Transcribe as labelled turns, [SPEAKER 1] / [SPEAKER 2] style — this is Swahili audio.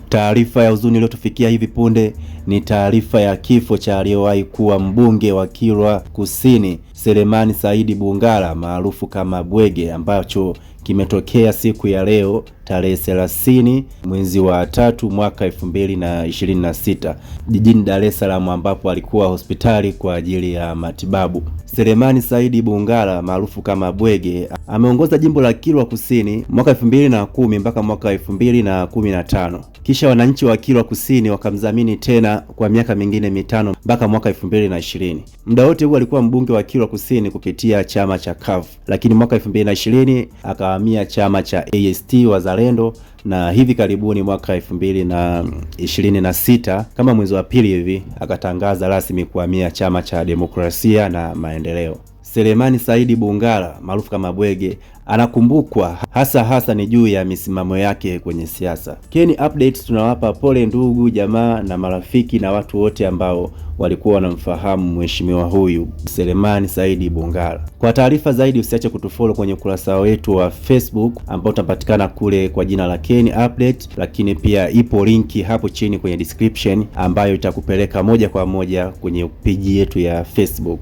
[SPEAKER 1] Taarifa ya huzuni iliyotufikia hivi punde ni taarifa ya kifo cha aliyewahi kuwa mbunge wa Kilwa Kusini, Selemani Saidi Bungala maarufu kama Bwege, ambacho kimetokea siku ya leo tarehe 30 mwezi wa 3 mwaka 2026 jijini Dar es Salaam, ambapo alikuwa hospitali kwa ajili ya matibabu. Selemani Saidi Bungala maarufu kama Bwege ameongoza jimbo la Kilwa Kusini mwaka 2010 mpaka mwaka 2015. Kisha wananchi wa Kilwa Kusini wakamdhamini tena kwa miaka mingine mitano mpaka mwaka 2020. Muda wote huu alikuwa mbunge wa Kilwa Kusini kupitia chama cha CUF, lakini mwaka 2020 akahamia chama cha AST Wazalendo, na hivi karibuni mwaka 2026 kama mwezi wa pili hivi akatangaza rasmi kuhamia chama cha Demokrasia na Maendeleo. Selemani Saidi Bungala maarufu kama Bwege anakumbukwa hasa ni juu ya misimamo yake kwenye siasa. Keni updates tunawapa pole ndugu, jamaa na marafiki na watu wote ambao walikuwa wanamfahamu mheshimiwa huyu Selemani Saidi Bungala. Kwa taarifa zaidi usiache kutufollow kwenye ukurasa wetu wa Facebook ambao utapatikana kule kwa jina la Keni Update, lakini pia ipo linki hapo chini kwenye description ambayo itakupeleka moja kwa moja kwenye page yetu ya Facebook.